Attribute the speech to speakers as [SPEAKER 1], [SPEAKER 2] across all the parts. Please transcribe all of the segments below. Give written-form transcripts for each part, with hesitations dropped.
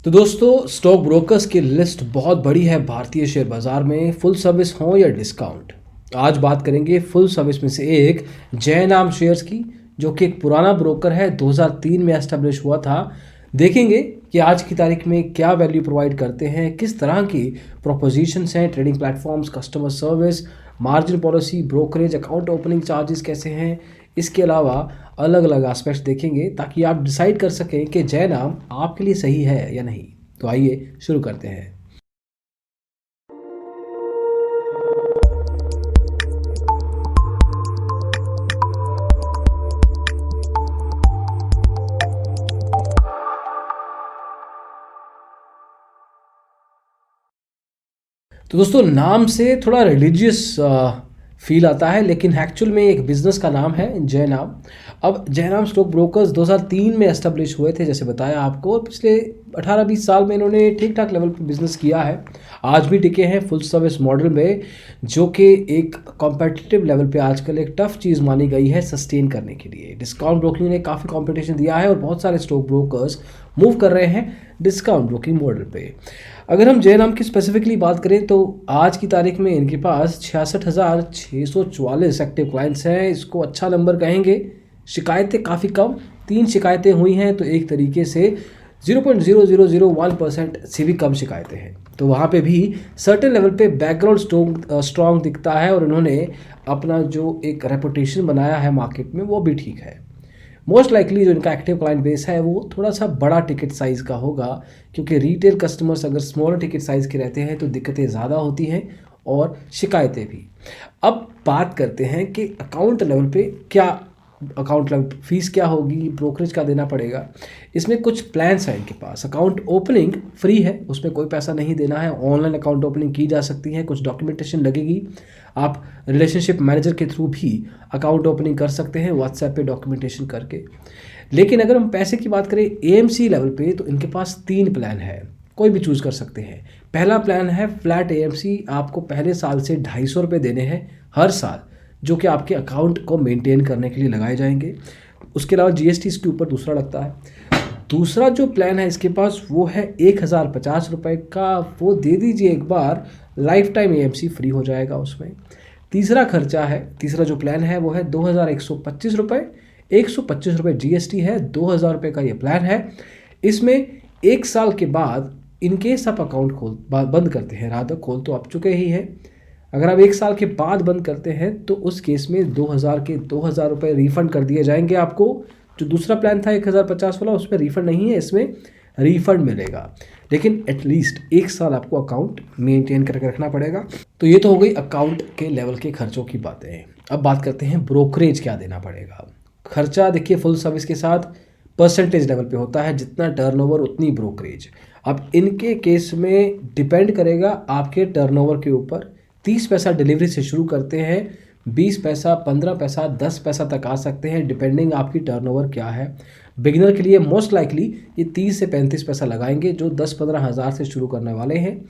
[SPEAKER 1] तो दोस्तों, stock brokers की लिस्ट बहुत बड़ी है भारतीय शेयर बाजार में, फुल सर्विस हो या डिस्काउंट। आज बात करेंगे फुल सर्विस में से एक जय नाम शेयर्स की, जो कि एक पुराना ब्रोकर है, 2003 में एस्टेब्लिश हुआ था। देखेंगे कि आज की तारीख में क्या वैल्यू प्रोवाइड करते हैं, किस तरह की प्रोपोजिशंस हैं, trading platforms, customer service, margin policy, brokerage, account opening charges कैसे हैं। इसके अलावा अलग अलग एस्पेक्ट्स देखेंगे ताकि आप डिसाइड कर सकें कि जय नाम आपके लिए सही है या नहीं। तो आइए शुरू करते हैं। तो दोस्तों, नाम से थोड़ा रिलीजियस फील आता है, लेकिन एक्चुअल में एक बिजनेस का नाम है जय नाम। अब जय नाम स्टॉक ब्रोकर्स 2003 में एस्टेब्लिश हुए थे, जैसे बताया आपको, और पिछले 18-20 साल में इन्होंने ठीक ठाक लेवल पर बिजनेस किया है। आज भी टिके हैं फुल सर्विस मॉडल में, जो कि एक कॉम्पिटिटिव लेवल पे आजकल एक टफ चीज़ मानी गई है सस्टेन करने के लिए। डिस्काउंट ब्रोकिंग ने काफ़ी कंपटीशन दिया है और बहुत सारे स्टॉक ब्रोकर्स मूव कर रहे हैं डिस्काउंट ब्रोकिंग मॉडल पे। अगर हम जय नाम की स्पेसिफिकली बात करें तो आज की तारीख में इनके पास 66,644 एक्टिव क्लाइंट्स हैं। इसको अच्छा नंबर कहेंगे। शिकायतें काफ़ी कम, 3 शिकायतें हुई हैं, तो एक तरीके से 0.0001% से भी कम शिकायतें हैं। तो वहाँ पे भी सर्टेन लेवल पे बैकग्राउंड स्ट्रॉन्ग दिखता है और इन्होंने अपना जो एक रेपुटेशन बनाया है मार्केट में वो भी ठीक है। मोस्ट लाइकली जो इनका एक्टिव क्लाइंट बेस है वो थोड़ा सा बड़ा टिकट साइज़ का होगा, क्योंकि रिटेल कस्टमर्स अगर स्मॉलर टिकट साइज़ के रहते हैं तो दिक्कतें ज़्यादा होती हैं और शिकायतें भी। अब बात करते हैं कि अकाउंट लेवल पे क्या अकाउंट लेवल फीस क्या होगी, ब्रोकरेज का देना पड़ेगा। इसमें कुछ प्लान्स हैं इनके पास। अकाउंट ओपनिंग फ्री है, उसमें कोई पैसा नहीं देना है। ऑनलाइन अकाउंट ओपनिंग की जा सकती है, कुछ डॉक्यूमेंटेशन लगेगी। आप रिलेशनशिप मैनेजर के थ्रू भी अकाउंट ओपनिंग कर सकते हैं, व्हाट्सएप पे डॉक्यूमेंटेशन करके। लेकिन अगर हम पैसे की बात करें एएमसी लेवल पे, तो इनके पास 3 प्लान है, कोई भी चूज़ कर सकते हैं। पहला प्लान है फ्लैट एएमसी, आपको पहले साल से 250 रुपये देने हैं हर साल, जो कि आपके अकाउंट को मेंटेन करने के लिए लगाए जाएंगे। उसके अलावा जीएसटी इसके ऊपर दूसरा लगता है। दूसरा जो प्लान है इसके पास वो है 1050 रुपये का, वो दे दीजिए एक बार, लाइफ टाइम एएमसी फ्री हो जाएगा उसमें। तीसरा जो प्लान है वो है 2125 रुपये, 125 रुपये जीएसटी है, 2000 रुपये का ये प्लान है। इसमें 1 साल के बाद इनकेस आप अकाउंट बंद करते हैं, राधा खोल तो आप चुके ही हैं, अगर आप 1 साल के बाद बंद करते हैं तो उस केस में 2000 रुपये रिफ़ंड कर दिए जाएंगे आपको। जो दूसरा प्लान था 1050 वाला, उसमें रिफ़ंड नहीं है, इसमें रिफ़ंड मिलेगा, लेकिन एटलीस्ट 1 साल आपको अकाउंट मेंटेन करके रखना पड़ेगा। तो ये तो हो गई अकाउंट के लेवल के खर्चों की बातें। अब बात करते हैं ब्रोकरेज क्या देना पड़ेगा। खर्चा देखिए फुल सर्विस के साथ परसेंटेज लेवल पे होता है, जितना टर्नओवर उतनी ब्रोकरेज। अब इनके केस में डिपेंड करेगा आपके टर्नओवर के ऊपर। 30 पैसा डिलीवरी से शुरू करते हैं, 20 पैसा, 15 पैसा, 10 पैसा तक आ सकते हैं, डिपेंडिंग आपकी टर्नओवर क्या है। बिगिनर के लिए मोस्ट लाइकली ये 30 से 35 पैसा लगाएंगे, जो 10-15 हज़ार से शुरू करने वाले हैं।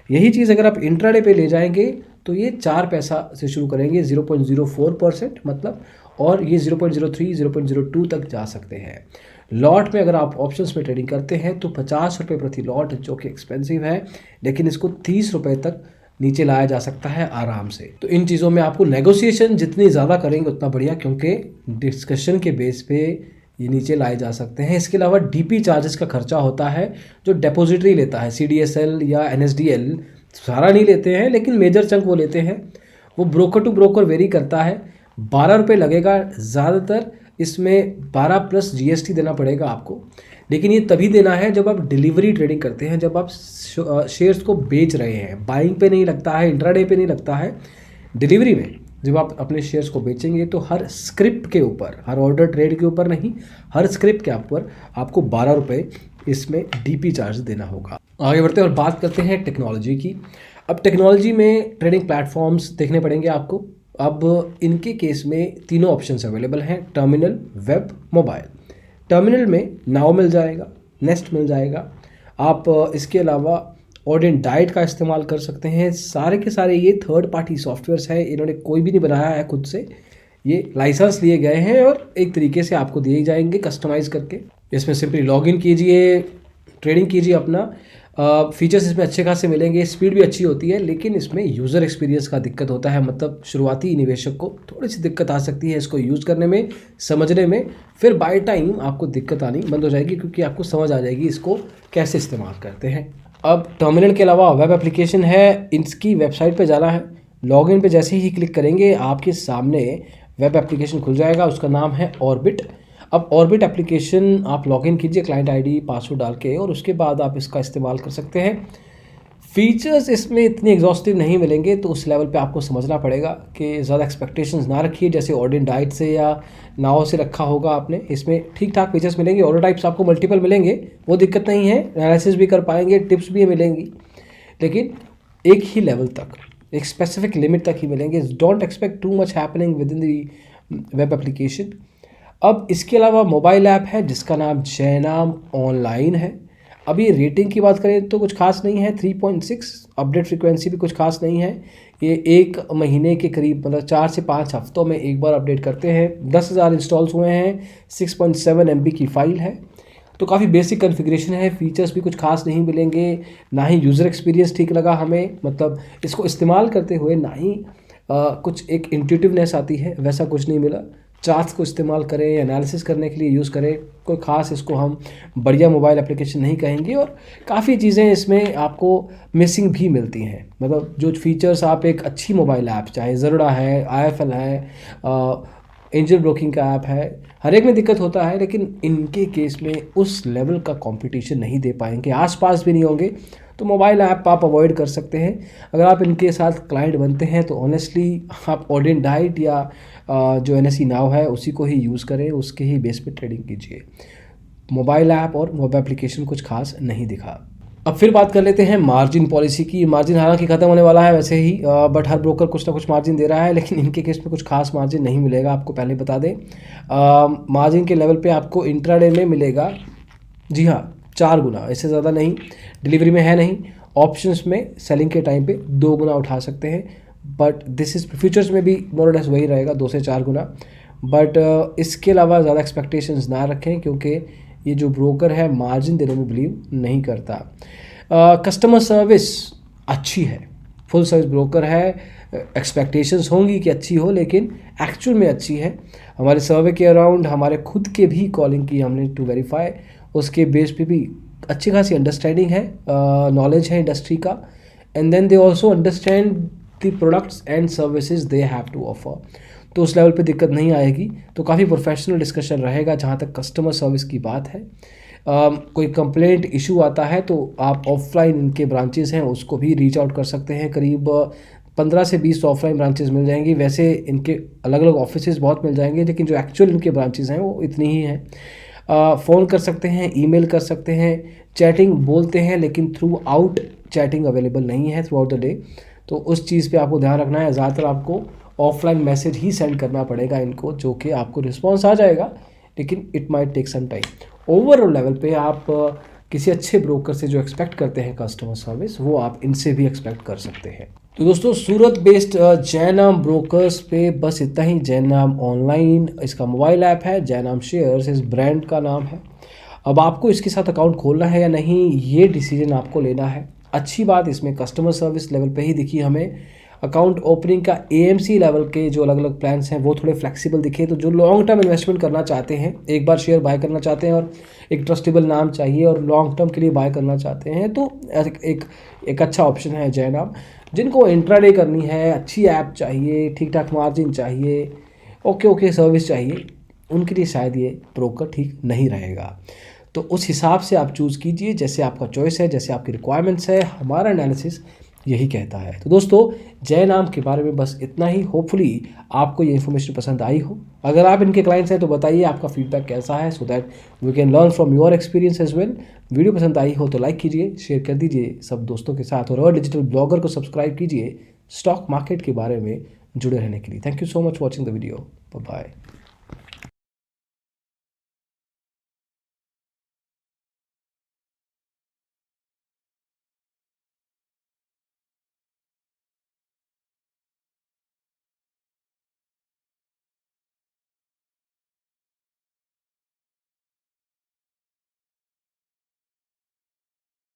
[SPEAKER 1] यही चीज़ अगर आप इंट्राडे पे ले जाएंगे तो ये 4 पैसा से शुरू करेंगे, 0.04% मतलब, और ये 0.03, 0.02 तक जा सकते हैं। लॉट में अगर आप ऑप्शंस में ट्रेडिंग करते हैं तो 50 रुपये प्रति लॉट, जो कि एक्सपेंसिव है, लेकिन इसको 30 रुपये तक नीचे लाया जा सकता है आराम से। तो इन चीज़ों में आपको नेगोशिएशन जितनी ज़्यादा करेंगे उतना बढ़िया, क्योंकि डिस्कशन के बेस पे ये नीचे लाए जा सकते हैं। इसके अलावा डीपी चार्जेस का खर्चा होता है, जो डिपॉजिटरी लेता है, सीडीएसएल या एनएसडीएल, सारा नहीं लेते हैं लेकिन मेजर चंक वो लेते हैं। वो ब्रोकर टू ब्रोकर वेरी करता है। 12 रुपये लगेगा ज़्यादातर, इसमें 12 प्लस जीएसटी देना पड़ेगा आपको। लेकिन ये तभी देना है जब आप डिलीवरी ट्रेडिंग करते हैं, जब आप शेयर्स को बेच रहे हैं। बाइंग पे नहीं लगता है, इंट्राडे पे नहीं लगता है, डिलीवरी में जब आप अपने शेयर्स को बेचेंगे तो हर स्क्रिप्ट के ऊपर, हर ऑर्डर ट्रेड के ऊपर नहीं, हर स्क्रिप्ट के ऊपर आपको 12 रुपये इसमें डीपी चार्ज देना होगा। आगे बढ़ते हैं और बात करते हैं टेक्नोलॉजी की। अब टेक्नोलॉजी में ट्रेडिंग प्लेटफॉर्म्स देखने पड़ेंगे आपको। अब इनके केस में तीनों ऑप्शंस अवेलेबल हैं, टर्मिनल, वेब, मोबाइल। टर्मिनल में नाउ मिल जाएगा, नेस्ट मिल जाएगा। आप इसके अलावा ऑडियन डाइट का इस्तेमाल कर सकते हैं। सारे के सारे ये थर्ड पार्टी सॉफ्टवेयर्स हैं, इन्होंने कोई भी नहीं बनाया है खुद से, ये लाइसेंस लिए गए हैं और एक तरीके से आपको दिए जाएंगे कस्टमाइज़ करके। इसमें सिंपली लॉगिन कीजिए, ट्रेडिंग कीजिए अपना। फीचर्स इसमें अच्छे खासे मिलेंगे, स्पीड भी अच्छी होती है, लेकिन इसमें यूज़र एक्सपीरियंस का दिक्कत होता है। मतलब शुरुआती निवेशक को थोड़ी सी दिक्कत आ सकती है इसको यूज़ करने में, समझने में। फिर बाय टाइम आपको दिक्कत आनी बंद हो जाएगी, क्योंकि आपको समझ आ जाएगी इसको कैसे इस्तेमाल करते हैं। अब टर्मिनल के अलावा वेब एप्लीकेशन है, इसकी वेबसाइट पे जाना है। लॉगिन पे जैसे ही क्लिक करेंगे आपके सामने वेब एप्लीकेशन खुल जाएगा, उसका नाम है ऑर्बिट। अब ऑर्बिट एप्लीकेशन आप लॉगिन कीजिए क्लाइंट आईडी पासवर्ड डाल के, और उसके बाद आप इसका इस्तेमाल कर सकते हैं। फीचर्स इसमें इतने एग्जॉस्टिव नहीं मिलेंगे, तो उस लेवल पे आपको समझना पड़ेगा कि ज़्यादा एक्सपेक्टेशंस ना रखिए, जैसे ऑर्डिन डाइट से या नाव से रखा होगा आपने। इसमें ठीक ठाक फीचर्स मिलेंगे, ऑर्डर टाइप्स आपको मल्टीपल मिलेंगे, वो दिक्कत नहीं है, एनालिसिस भी कर पाएंगे, टिप्स भी मिलेंगी, लेकिन एक ही लेवल तक, एक स्पेसिफिक लिमिट तक ही मिलेंगे। Don't expect too much happening with in the web application. अब इसके अलावा मोबाइल ऐप है जिसका नाम जयनाम ऑनलाइन है। अब ये रेटिंग की बात करें तो कुछ खास नहीं है, 3.6। अपडेट फ्रीक्वेंसी भी कुछ खास नहीं है। ये 1 महीने के करीब, मतलब 4 से 5 हफ्तों में एक बार अपडेट करते हैं। 10,000 इंस्टॉल्स हुए हैं, 6.7 MB की फ़ाइल है, तो काफ़ी बेसिक कॉन्फ़िगरेशन है। फीचर्स भी कुछ खास नहीं मिलेंगे, ना ही यूज़र एक्सपीरियंस ठीक लगा हमें, मतलब इसको इस्तेमाल करते हुए ना ही कुछ एक इंट्यूटिवनेस आती है, वैसा कुछ नहीं मिला। चार्ट्स को इस्तेमाल करें, एनालिसिस करने के लिए यूज़ करें, कोई ख़ास इसको हम बढ़िया मोबाइल एप्लीकेशन नहीं कहेंगे। और काफ़ी चीज़ें इसमें आपको मिसिंग भी मिलती हैं, मतलब जो फीचर्स आप एक अच्छी मोबाइल ऐप, चाहे ज़रूरा है, IIFL है, एंजल ब्रोकिंग का ऐप है, हर एक में दिक्कत होता है, लेकिन इनके केस में उस लेवल का कंपटीशन नहीं दे पाएंगे, आसपास भी नहीं होंगे। तो मोबाइल ऐप आप अवॉइड कर सकते हैं। अगर आप इनके साथ क्लाइंट बनते हैं तो ऑनेस्टली आप ऑर्डिन डाइट या जो NSE नाव है उसी को ही यूज़ करें, उसके ही बेस पे ट्रेडिंग कीजिए। मोबाइल ऐप और वेब एप्लीकेशन कुछ खास नहीं दिखा। अब फिर बात कर लेते हैं मार्जिन पॉलिसी की। मार्जिन हालांकि ख़त्म होने वाला है वैसे ही, बट हर ब्रोकर कुछ ना कुछ मार्जिन दे रहा है, लेकिन इनके केस में कुछ खास मार्जिन नहीं मिलेगा, आपको पहले बता दें। मार्जिन के लेवल पे आपको इंट्राडे में मिलेगा, जी हाँ, 4 गुना, इससे ज़्यादा नहीं। डिलीवरी में है नहीं। ऑप्शंस में सेलिंग के टाइम पे 2 गुना उठा सकते हैं, बट दिस इज़ फ्यूचर्स में भी मोर और लेस वही रहेगा, 2 से 4 गुना। बट इसके अलावा ज़्यादा एक्सपेक्टेशंस ना रखें, क्योंकि ये जो ब्रोकर है मार्जिन देने में बिलीव नहीं करता। कस्टमर सर्विस अच्छी है, फुल सर्विस ब्रोकर है। एक्सपेक्टेशंस होंगी कि अच्छी हो, लेकिन एक्चुअल में अच्छी है। हमारे सर्वे के अराउंड हमारे खुद के भी कॉलिंग की हमने टू वेरीफाई, उसके बेस पे भी अच्छी खासी अंडरस्टैंडिंग है, नॉलेज है इंडस्ट्री का, and then they also understand the products and services they have to offer. तो उस लेवल पे दिक्कत नहीं आएगी। तो काफ़ी प्रोफेशनल डिस्कशन रहेगा जहाँ तक कस्टमर सर्विस की बात है। कोई कंप्लेंट इशू आता है तो आप ऑफलाइन इनके ब्रांचेस हैं उसको भी रीच आउट कर सकते हैं। करीब 15 से 20 ऑफलाइन ब्रांचेस मिल जाएंगी। वैसे इनके अलग अलग ऑफिसेज बहुत मिल जाएंगे, लेकिन जो एक्चुअल इनके ब्रांचेस हैं वो इतनी ही हैं। फ़ोन कर सकते हैं, ईमेल कर सकते हैं, चैटिंग बोलते हैं, लेकिन थ्रू आउट चैटिंग अवेलेबल नहीं है थ्रू आउट द डे। तो उस चीज़ पे आपको ध्यान रखना है। ज़्यादातर आपको ऑफलाइन मैसेज ही सेंड करना पड़ेगा इनको, जो कि आपको रिस्पॉन्स आ जाएगा, लेकिन it might take some time. Overall level पे आप किसी अच्छे ब्रोकर से जो एक्सपेक्ट करते हैं कस्टमर सर्विस, वो आप इनसे भी एक्सपेक्ट कर सकते हैं। तो दोस्तों, सूरत बेस्ड जयनाम ब्रोकर्स पे बस इतना ही। जयनाम ऑनलाइन इसका मोबाइल ऐप है, जयनाम शेयर्स इस ब्रांड का नाम है। अब आपको इसके साथ अकाउंट खोलना है या नहीं, ये डिसीजन आपको लेना है। अच्छी बात इसमें कस्टमर सर्विस लेवल पे ही दिखी हमें। अकाउंट ओपनिंग का AMC लेवल के जो अलग अलग प्लान्स हैं वो थोड़े फ्लेक्सिबल दिखे। तो जो लॉन्ग टर्म इन्वेस्टमेंट करना चाहते हैं, एक बार शेयर बाय करना चाहते हैं और एक ट्रस्टेबल नाम चाहिए और लॉन्ग टर्म के लिए बाय करना चाहते हैं, तो एक अच्छा ऑप्शन है जयनाम। जिनको इंट्राडे करनी है, अच्छी ऐप चाहिए, ठीक ठाक मार्जिन चाहिए, ओके सर्विस चाहिए, उनके लिए शायद ये ब्रोकर ठीक नहीं रहेगा। तो उस हिसाब से आप चूज़ कीजिए, जैसे आपका चॉइस है, जैसे आपकी रिक्वायरमेंट्स है। हमारा एनालिसिस यही कहता है। तो दोस्तों, जयनाम के बारे में बस इतना ही। होपफुली आपको ये इन्फॉर्मेशन पसंद आई हो। अगर आप इनके क्लाइंट्स हैं तो बताइए आपका फीडबैक कैसा है, so that we can learn from your experience as well. Video पसंद आई हो तो लाइक कीजिए, शेयर कर दीजिए सब दोस्तों के साथ, और डिजिटल ब्लॉगर को सब्सक्राइब कीजिए स्टॉक मार्केट के बारे में जुड़े रहने के लिए। Thank you so much watching the video. Bye bye.